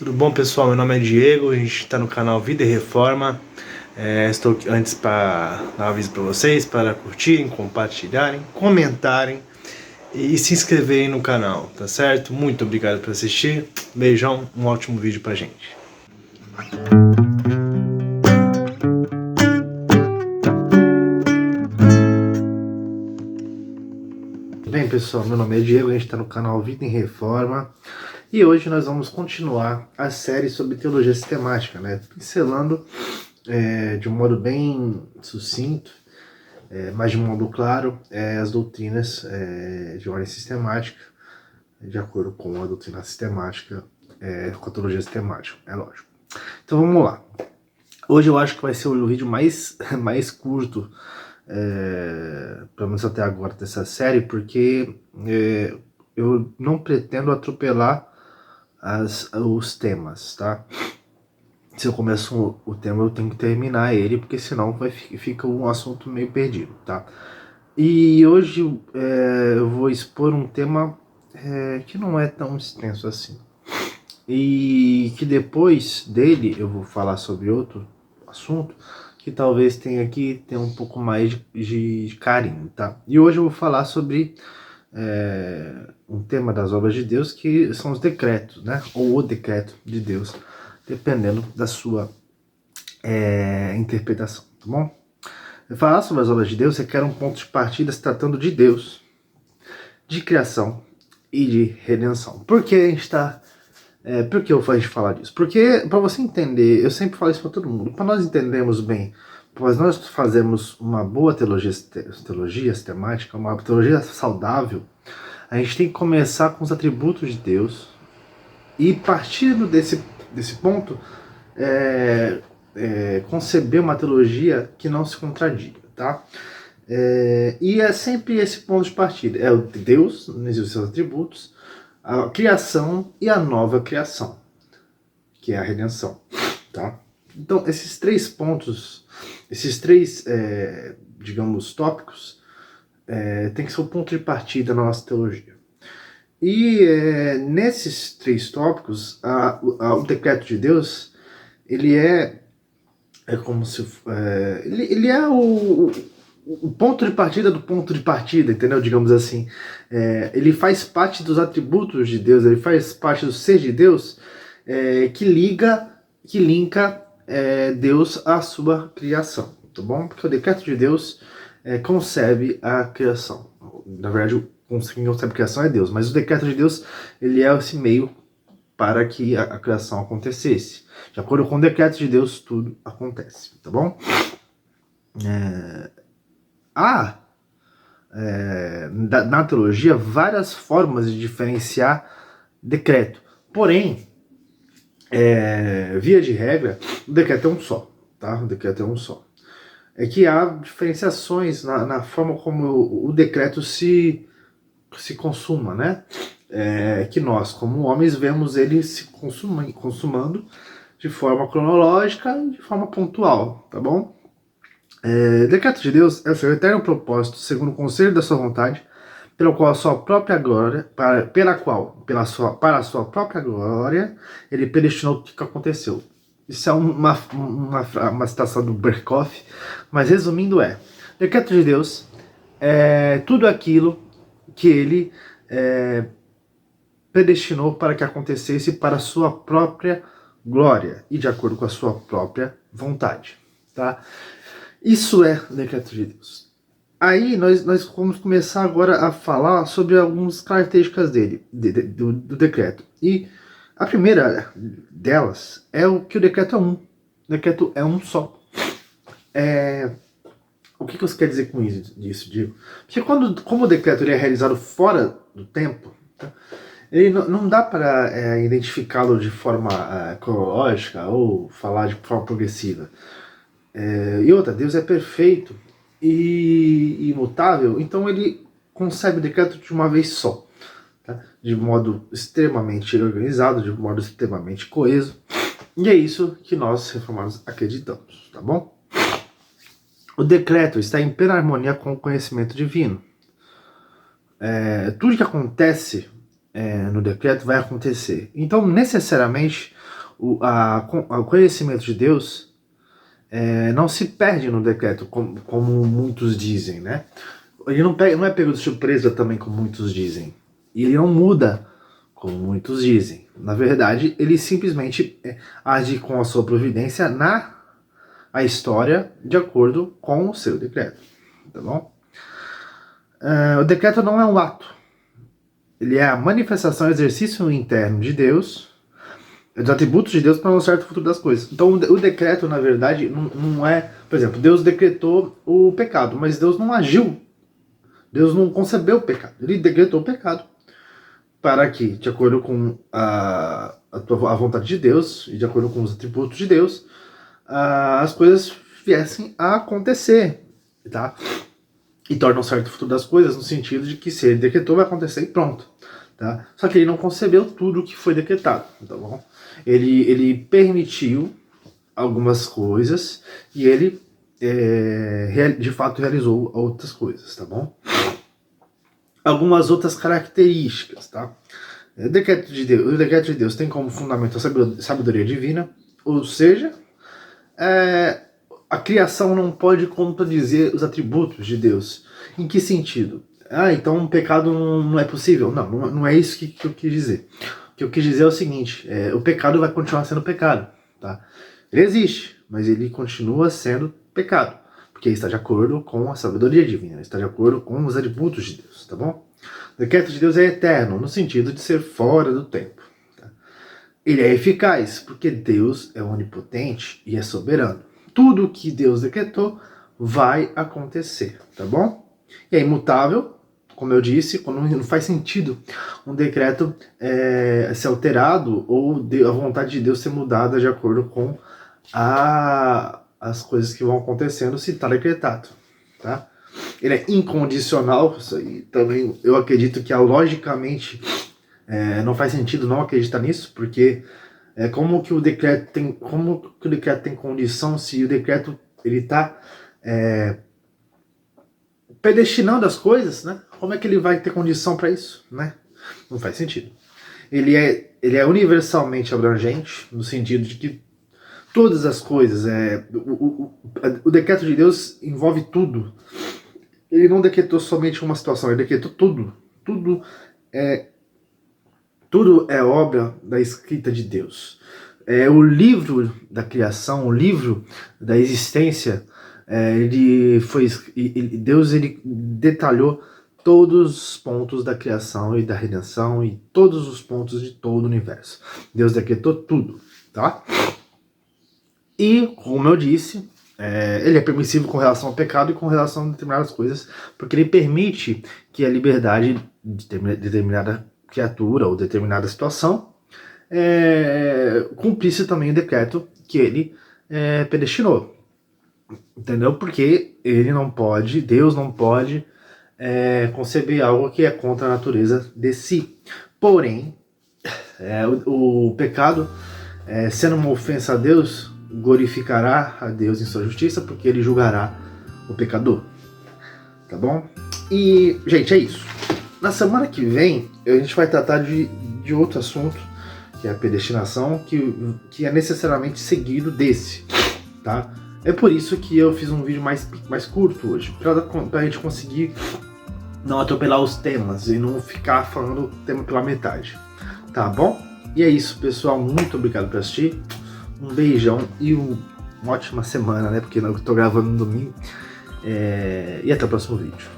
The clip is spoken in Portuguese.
Tudo bom, pessoal? Meu nome é Diego, a gente está no canal Vida e Reforma. Estou aqui antes para dar um aviso para vocês, para curtirem, compartilharem, comentarem e se inscreverem no canal, tá certo? Muito obrigado por assistir, beijão, um ótimo vídeo pra gente. Bem, pessoal, meu nome é Diego, a gente está no canal Vida em Reforma e hoje nós vamos continuar a série sobre teologia sistemática, né? Pincelando de um modo bem sucinto, mas de um modo claro, as doutrinas de ordem sistemática, de acordo com a doutrina sistemática, com a teologia sistemática, é lógico. Então vamos lá. Hoje eu acho que vai ser o vídeo mais curto, pelo menos até agora, dessa série, porque eu não pretendo atropelar os temas, tá? Se eu começo o tema, eu tenho que terminar ele, porque senão fica um assunto meio perdido, tá? E hoje eu vou expor um tema que não é tão extenso assim. E que depois dele eu vou falar sobre outro assunto que talvez tenha que ter um pouco mais de carinho, tá? E hoje eu vou falar sobre um tema das obras de Deus, que são os decretos, né? Ou o decreto de Deus, dependendo da sua interpretação, tá bom? Falar sobre as obras de Deus requer um ponto de partida se tratando de Deus, de criação e de redenção. Por que a gente está... por que eu faço falar disso? Porque, para você entender, eu sempre falo isso para todo mundo, para nós entendermos bem, para nós fazermos uma boa teologia sistemática, uma teologia saudável, a gente tem que começar com os atributos de Deus e, partindo desse ponto, conceber uma teologia que não se contradiga, tá? E é sempre esse ponto de partida, é o Deus, os seus atributos, a criação e a nova criação, que é a redenção, tá? Então, esses três pontos, digamos, tópicos, tem que ser o ponto de partida na nossa teologia. E nesses três tópicos, o decreto de Deus, ele é como se... ele é o ponto de partida do ponto de partida, entendeu? Digamos assim. Ele faz parte dos atributos de Deus, ele faz parte do ser de Deus, que linka Deus à sua criação, tá bom? Porque o decreto de Deus concebe a criação. Na verdade, quem concebe a criação é Deus, mas o decreto de Deus, ele é esse meio para que a criação acontecesse. De acordo com o decreto de Deus, tudo acontece, tá bom? Na teologia, várias formas de diferenciar decreto. Porém, via de regra, o decreto é um só, tá? O decreto é um só. É que há diferenciações na forma como o decreto se consuma, né? Que nós, como homens, vemos ele se consumando de forma cronológica e de forma pontual, tá bom? O decreto de Deus é o seu eterno propósito, segundo o conselho da sua vontade, pelo qual a sua própria glória, para a sua própria glória, ele predestinou o que aconteceu. Isso é uma citação do Berkhoff, mas resumindo o decreto de Deus é tudo aquilo que ele predestinou para que acontecesse para a sua própria glória e de acordo com a sua própria vontade, tá? Isso é o decreto de Deus. Aí nós vamos começar agora a falar sobre algumas características dele, do decreto. E a primeira delas é que o decreto é um. O decreto é um só. O que você quer dizer com isso, Diego? Porque como o decreto ele é realizado fora do tempo, tá? Ele não dá para identificá-lo de forma cronológica ou falar de forma progressiva. E outra, Deus é perfeito e imutável, então ele concebe o decreto de uma vez só, tá? De modo extremamente organizado, de modo extremamente coeso, e é isso que nós reformados acreditamos, tá bom? O decreto está em plena harmonia com o conhecimento divino. Tudo que acontece no decreto vai acontecer. Então, necessariamente, o conhecimento de Deus não se perde no decreto, como muitos dizem, né? Ele não é pego de surpresa também, como muitos dizem. E ele não muda, como muitos dizem. Na verdade, ele simplesmente age com a sua providência a história de acordo com o seu decreto. Tá bom? O decreto não é um ato. Ele é a manifestação, exercício interno de Deus, dos atributos de Deus para mostrar o futuro das coisas. Então o decreto, na verdade, não é... Por exemplo, Deus decretou o pecado, mas Deus não agiu. Deus não concebeu o pecado. Ele decretou o pecado para que, de acordo com a vontade de Deus e de acordo com os atributos de Deus, as coisas viessem a acontecer, tá? E torna um certo futuro das coisas no sentido de que se ele decretou, vai acontecer e pronto, tá? Só que ele não concebeu tudo o que foi decretado, tá bom? Ele permitiu algumas coisas e ele de fato realizou outras coisas, tá bom? Algumas outras características, tá? O decreto de Deus tem como fundamento a sabedoria divina, ou seja, a criação não pode contradizer os atributos de Deus. Em que sentido? Então um pecado não é possível? Não é isso que eu quis dizer. O que eu quis dizer é o seguinte, o pecado vai continuar sendo pecado, tá? Ele existe, mas ele continua sendo pecado, porque está de acordo com a sabedoria divina, está de acordo com os atributos de Deus, tá bom? O decreto de Deus é eterno, no sentido de ser fora do tempo. Tá? Ele é eficaz, porque Deus é onipotente e é soberano. Tudo que Deus decretou vai acontecer, tá bom? E é imutável, como eu disse, quando não faz sentido um decreto ser alterado ou a vontade de Deus ser mudada de acordo com as coisas que vão acontecendo se está decretado, tá? Ele é incondicional, isso aí também eu acredito que logicamente não faz sentido não acreditar nisso, porque como que o decreto tem condição se o decreto ele está predestinando as coisas, né? Como é que ele vai ter condição para isso, né? Não faz sentido. Ele é universalmente abrangente, no sentido de que todas as coisas, o decreto de Deus envolve tudo. Ele não decretou somente uma situação, ele decretou tudo. Tudo é obra da escrita de Deus. O livro da criação, o livro da existência, Deus detalhou todos os pontos da criação e da redenção e todos os pontos de todo o universo. Deus decretou tudo, tá? E, como eu disse, ele é permissivo com relação ao pecado e com relação a determinadas coisas, porque ele permite que a liberdade de determinada criatura ou determinada situação cumprisse também o decreto que ele predestinou. Entendeu? Porque Deus não pode conceber algo que é contra a natureza de si. Porém, o pecado, sendo uma ofensa a Deus, glorificará a Deus em sua justiça, porque ele julgará o pecador. Tá bom? E, gente, é isso. Na semana que vem, a gente vai tratar de outro assunto, que é a predestinação, que é necessariamente seguido desse, tá? É por isso que eu fiz um vídeo mais curto hoje, pra gente conseguir não atropelar os temas e não ficar falando o tema pela metade, tá bom? E é isso, pessoal, muito obrigado por assistir, um beijão e uma ótima semana, né, porque eu tô gravando no domingo, e até o próximo vídeo.